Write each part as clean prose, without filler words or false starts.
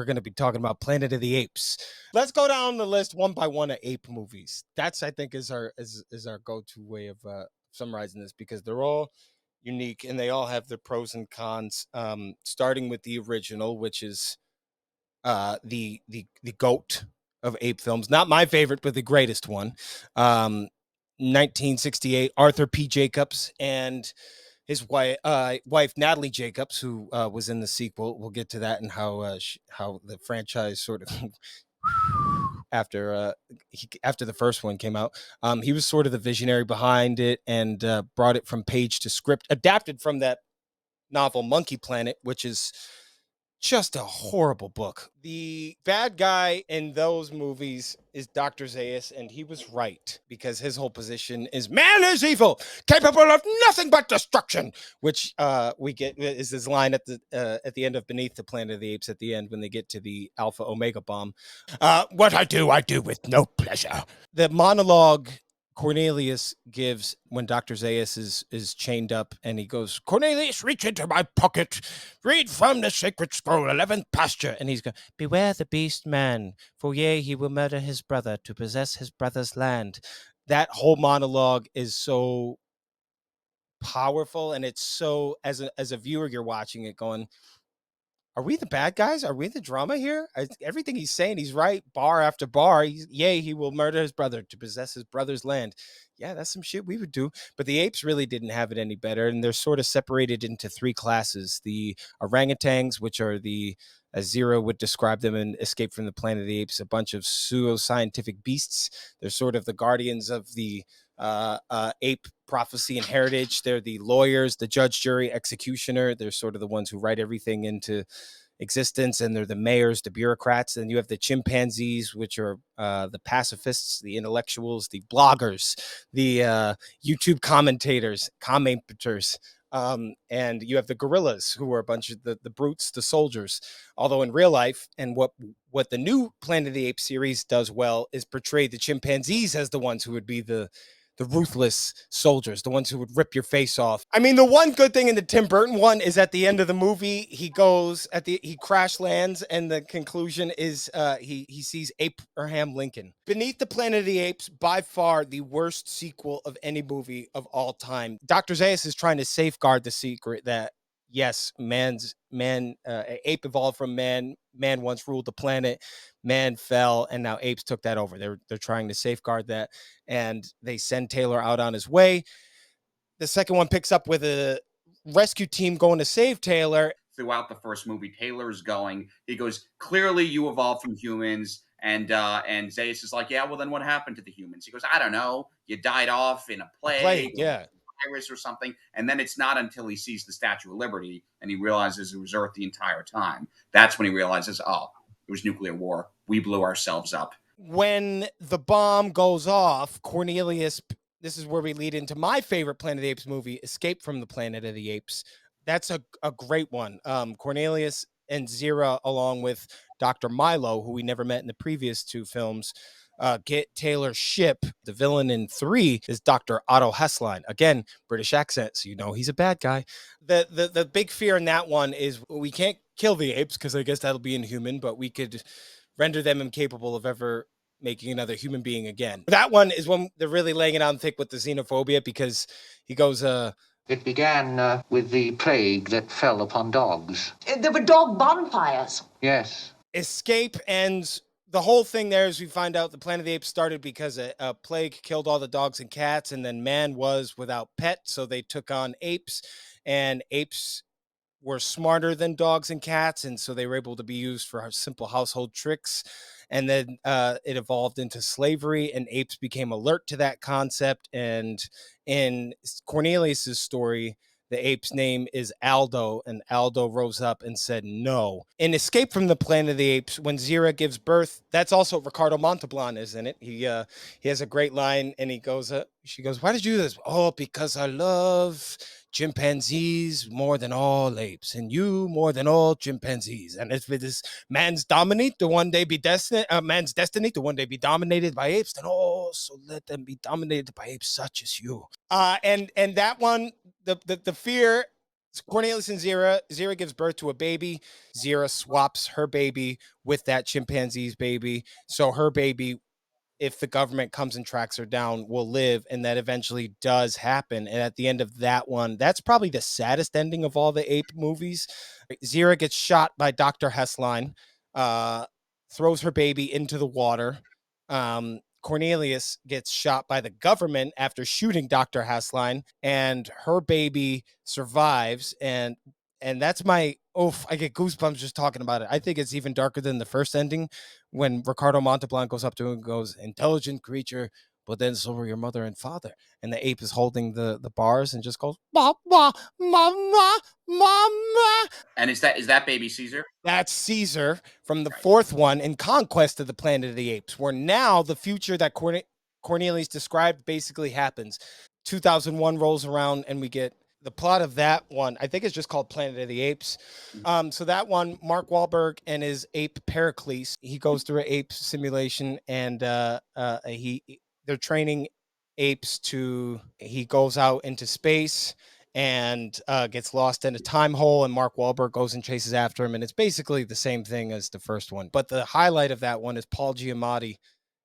going to be talking about Planet of the Apes. Let's go down the list one by one of ape movies. That's, I think, is our go-to way of summarizing this, because they're all unique and they all have their pros and cons. Starting with the original, which is the goat of ape films. Not my favorite, but the greatest one. 1968, Arthur P. Jacobs and his wife Natalie Jacobs, who was in the sequel. We'll get to that and how the franchise sort of after the first one came out. He was sort of the visionary behind it and brought it from page to script, adapted from that novel Monkey Planet, which is just a horrible book. The bad guy in those movies is Dr. Zaius, and he was right, because his whole position is man is evil, capable of nothing but destruction, which we get is this line at the end of Beneath the Planet of the Apes, at the end when they get to the Alpha Omega bomb. What I do with no pleasure. The monologue Cornelius gives when Dr. Zaius is chained up, and he goes, Cornelius, reach into my pocket, read from the sacred scroll, 11th pasture. And he's going, beware the beast man, for yea, he will murder his brother to possess his brother's land. That whole monologue is so powerful, and it's so, as a viewer, you're watching it going, are we the bad guys? Are we the drama here? Everything he's saying, he's right. Bar after bar. Yay, he will murder his brother to possess his brother's land. Yeah, that's some shit we would do. But the apes really didn't have it any better. And they're sort of separated into three classes. The orangutans, which are as Zero would describe them in Escape from the Planet of the Apes, a bunch of pseudo-scientific beasts. They're sort of the guardians of the ape prophecy and heritage. They're the lawyers, the judge, jury, executioner. They're sort of the ones who write everything into existence, and they're the mayors, the bureaucrats. And you have the chimpanzees, which are the pacifists, the intellectuals, the bloggers, the YouTube commentators. And you have the gorillas, who are a bunch of the brutes, the soldiers. Although in real life, and what the new Planet of the Apes series does well, is portray the chimpanzees as the ones who would be the ruthless soldiers, the ones who would rip your face off. I mean, the one good thing in the Tim Burton one is at the end of the movie, he crash lands, and the conclusion is he sees Abraham Lincoln. Beneath the Planet of the Apes, by far the worst sequel of any movie of all time. Dr. Zaius is trying to safeguard the secret that, yes, ape evolved from man. Man once ruled the planet. Man fell, and now apes took that over. They're trying to safeguard that, and they send Taylor out on his way. The second one picks up with a rescue team going to save Taylor. Throughout the first movie, Taylor's going. He goes, clearly you evolved from humans. And Zaius is like, yeah, well, then what happened to the humans? He goes, I don't know. You died off in a plague, yeah. Virus or something. And then it's not until he sees the Statue of Liberty and he realizes it was Earth the entire time. That's when he realizes, oh, it was nuclear war. We blew ourselves up. When the bomb goes off, Cornelius, this is where we lead into my favorite Planet of the Apes movie, Escape from the Planet of the Apes. That's a great one. Cornelius and Zira, along with Dr. Milo, who we never met in the previous two films, get Taylor's ship. The villain in 3 is Dr. Otto Hesslein. Again, British accent, so you know he's a bad guy. The big fear in that one is we can't kill the apes, because I guess that'll be inhuman, but we could render them incapable of ever making another human being again. That one is when they're really laying it on thick with the xenophobia, because he goes, It began with the plague that fell upon dogs. There were dog bonfires. Yes. Escape ends. The whole thing there is we find out the Planet of the Apes started because a plague killed all the dogs and cats, and then man was without pet, so they took on apes, and apes were smarter than dogs and cats, and so they were able to be used for simple household tricks. And then it evolved into slavery, and apes became alert to that concept. And in Cornelius's story, the ape's name is Aldo, and Aldo rose up and said no. In Escape from the Planet of the Apes, when Zira gives birth, that's also Ricardo Montalban is in it. He has a great line, and she goes, why did you do this? Oh, because I love chimpanzees more than all apes, and you more than all chimpanzees. And if it is man's destiny to one day be dominated by apes, then so let them be dominated by apes such as you. And that one, the fear It's Cornelius and Zira. Zira gives birth to a baby. Zira swaps her baby with that chimpanzee's baby. So her baby, if the government comes and tracks her down, will live. And that eventually does happen. And at the end of that one, that's probably the saddest ending of all the ape movies. Zira gets shot by Dr. Hessline, throws her baby into the water. Cornelius gets shot by the government after shooting Dr. Hessline, and her baby survives. And that's my I get goosebumps just talking about it. I think it's even darker than the first ending when Ricardo Montalban goes up to him and goes, "Intelligent creature, but then so were your mother and father." And the ape is holding the bars and just goes, "Mama, mama, mama." And is that baby Caesar? That's Caesar from the fourth one in Conquest of the Planet of the Apes, where now the future that Cornelius described basically happens. 2001 rolls around and we get the plot of that one. I think it's just called Planet of the Apes. So that one, Mark Wahlberg and his ape Pericles, he goes through an ape simulation, and they're training apes he goes out into space and gets lost in a time hole, and Mark Wahlberg goes and chases after him, and it's basically the same thing as the first one. But the highlight of that one is Paul Giamatti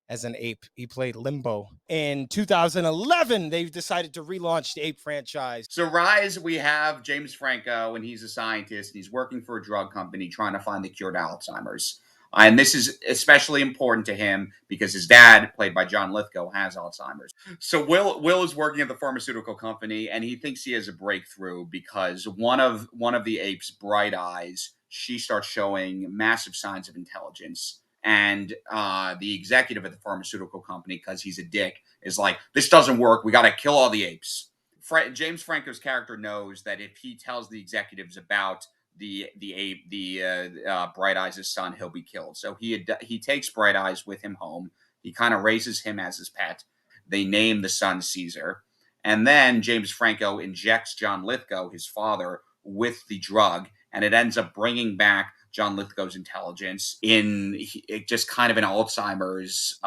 as an ape. He played Limbo. In 2011, they've decided to relaunch the ape franchise. So Rise, we have James Franco, and he's a scientist, and he's working for a drug company trying to find the cure to Alzheimer's. And this is especially important to him because his dad, played by John Lithgow, has Alzheimer's. So Will is working at the pharmaceutical company, and he thinks he has a breakthrough because one of the apes, Bright Eyes, she starts showing massive signs of intelligence. And the executive at the pharmaceutical company, because he's a dick, is like, "This doesn't work. We got to kill all the apes." James Franco's character knows that if he tells the executives about the ape, Bright Eyes' son, he'll be killed. So he takes Bright Eyes with him home. He kind of raises him as his pet. They name the son Caesar, and then James Franco injects John Lithgow, his father, with the drug, and it ends up bringing back John Lithgow's intelligence in just kind of an Alzheimer's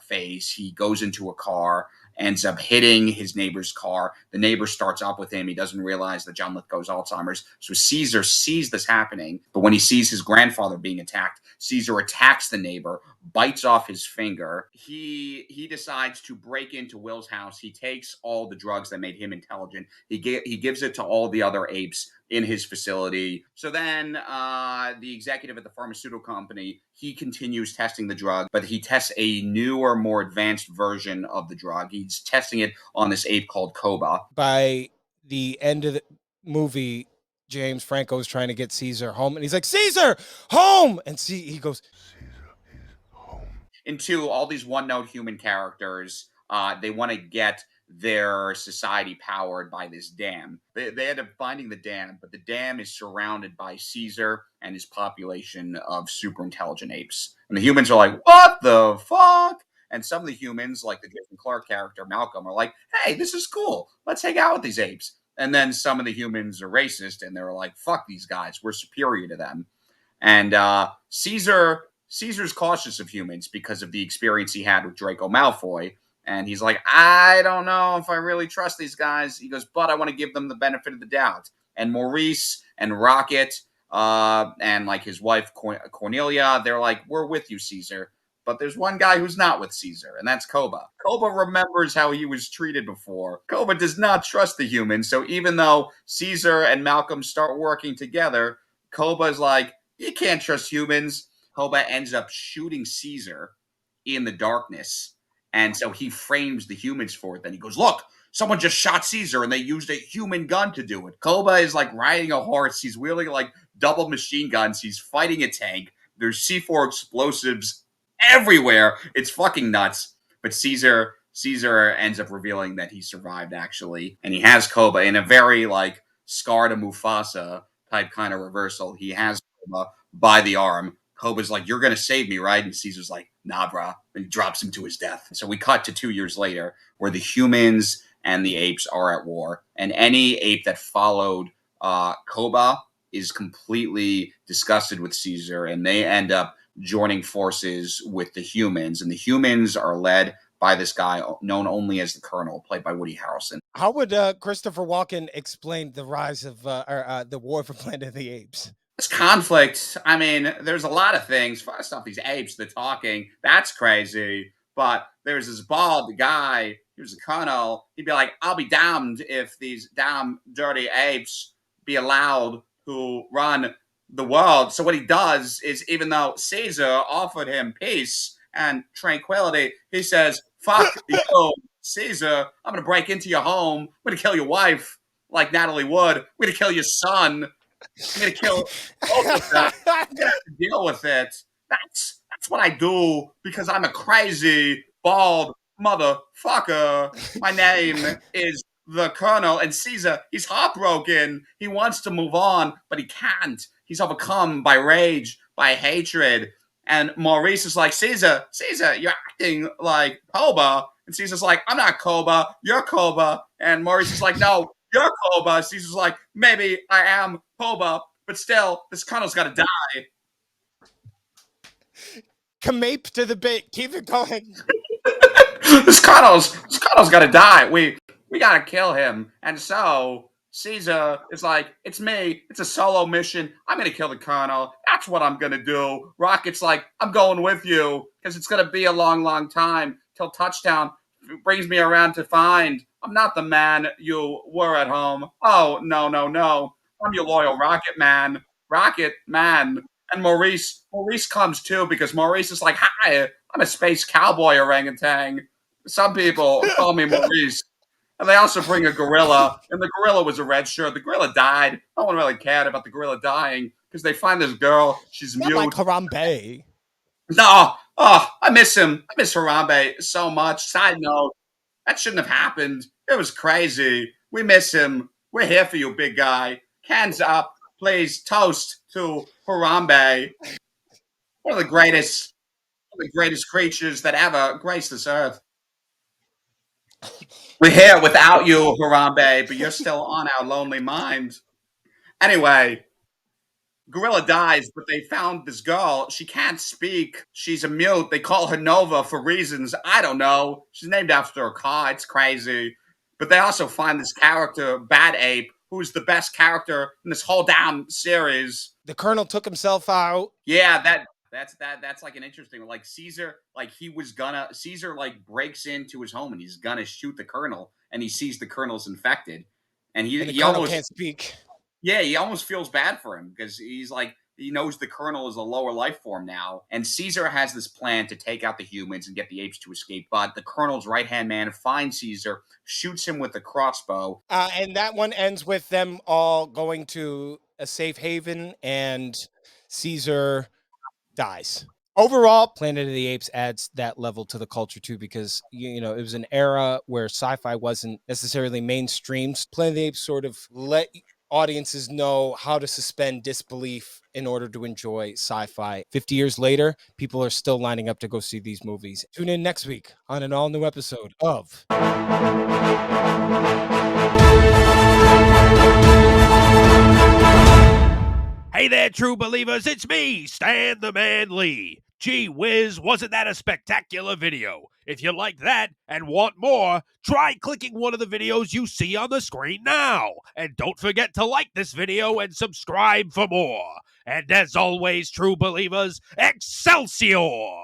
phase. He goes into a car, ends up hitting his neighbor's car. The neighbor starts up with him. He doesn't realize that John Lithgow's Alzheimer's. So Caesar sees this happening, but when he sees his grandfather being attacked, Caesar attacks the neighbor, bites off his finger. He decides to break into Will's house. He takes all the drugs that made him intelligent. He gives it to all the other apes in his facility. So then the executive at the pharmaceutical company, he continues testing the drug, but he tests a newer, more advanced version of the drug. He's testing it on this ape called Koba. By the end of the movie, James Franco is trying to get Caesar home, and he's like, "Caesar, home!" And he goes, "Caesar is home." In 2, all these one-note human characters, they want to get their society powered by this dam. They end up finding the dam, but the dam is surrounded by Caesar and his population of super intelligent apes. And the humans are like, "What the fuck?" And some of the humans, like the Jason Clarke character, Malcolm, are like, "Hey, this is cool. Let's hang out with these apes." And then some of the humans are racist, and they're like, "Fuck these guys. We're superior to them." And Caesar's cautious of humans because of the experience he had with Draco Malfoy. And he's like, "I don't know if I really trust these guys." He goes, "But I want to give them the benefit of the doubt." And Maurice and Rocket and like his wife Cornelia, they're like, "We're with you, Caesar." But there's one guy who's not with Caesar, and that's Koba. Koba remembers how he was treated before. Koba does not trust the humans, so even though Caesar and Malcolm start working together, Koba's like, "You can't trust humans." Koba ends up shooting Caesar in the darkness. And so he frames the humans for it. Then he goes, "Look, someone just shot Caesar and they used a human gun to do it." Koba is like riding a horse. He's wielding like double machine guns. He's fighting a tank. There's C4 explosives everywhere. It's fucking nuts. But Caesar ends up revealing that he survived actually. And he has Koba in a very like Scar to Mufasa type kind of reversal. He has Koba by the arm. Koba's like, "You're going to save me, right?" And Caesar's like, "Nah, brah." And he drops him to his death. So we cut to 2 years later where the humans and the apes are at war. And any ape that followed Koba is completely disgusted with Caesar. And they end up joining forces with the humans. And the humans are led by this guy known only as the Colonel, played by Woody Harrelson. How would Christopher Walken explain the rise of the War for Planet of the Apes? This conflict, I mean, there's a lot of things. First off, these apes, they're talking. That's crazy. But there's this bald guy, he was a colonel. He'd be like, I'll be damned if these damn dirty apes be allowed to run the world. So what he does is, even though Caesar offered him peace and tranquility, he says, fuck you, Caesar. I'm going to break into your home. I'm going to kill your wife like Natalie Wood. I'm going to kill your son. I'm going to kill both of them. I'm going to have to deal with it. That's what I do because I'm a crazy, bald motherfucker. My name is the Colonel. And Caesar, he's heartbroken. He wants to move on, but he can't. He's overcome by rage, by hatred. And Maurice is like, Caesar, you're acting like Koba. And Caesar's like, I'm not Koba. You're Koba. And Maurice is like, no, you're Koba. Caesar's like, maybe I am Koba, but still, this Colonel's got to die. Kamape to the bait. Keep it going. this Colonel's got to die. We got to kill him. And so Caesar is like, it's me. It's a solo mission. I'm going to kill the Colonel. That's what I'm going to do. Rocket's like, I'm going with you because it's going to be a long, long time till touchdown brings me around to find I'm not the man you were at home. Oh, no. I'm your loyal Rocket Man. And Maurice comes too because Maurice is like, hi, I'm a space cowboy orangutan. Some people call me Maurice. And they also bring a gorilla, and the gorilla was a red shirt. The gorilla died. No one really cared about the gorilla dying because they find this girl. She's Not mute. like Harambe. No, I miss him. I miss Harambe so much. Side note, that shouldn't have happened. It was crazy. We miss him. We're here for you, big guy. Hands up, please. Toast to Harambe. One of the greatest creatures that ever graced this earth. We're here without you, Harambe, but you're still on our lonely mind. Anyway, Gorilla dies, but they found this girl. She can't speak. She's a mute. They call her Nova for reasons I don't know. She's named after a car. It's crazy. But they also find this character, Bad Ape, who's the best character in this whole damn series. The Colonel took himself out. Yeah, that's like an interesting, like Caesar, like Caesar like breaks into his home and he's gonna shoot the Colonel, and he sees the Colonel's infected, and The he Colonel almost can't speak. yeah, he almost feels bad for him because he's like, he knows the Colonel is a lower life form now. And Caesar has this plan to take out the humans and get the apes to escape. But the Colonel's right-hand man finds Caesar, shoots him with a crossbow. And that one ends with them all going to a safe haven, and Caesar dies. Overall, Planet of the Apes adds that level to the culture too, because you know it was an era where sci-fi wasn't necessarily mainstream. Planet of the Apes sort of let audiences know how to suspend disbelief in order to enjoy sci-fi. 50 years later, people are still lining up to go see these movies. Tune in next week on an all-new episode of Hey there, true believers, it's me, Stan the Man Lee. Gee whiz, wasn't that a spectacular video? If you like that and want more, try clicking one of the videos you see on the screen now. And don't forget to like this video and subscribe for more. And as always, true believers, Excelsior!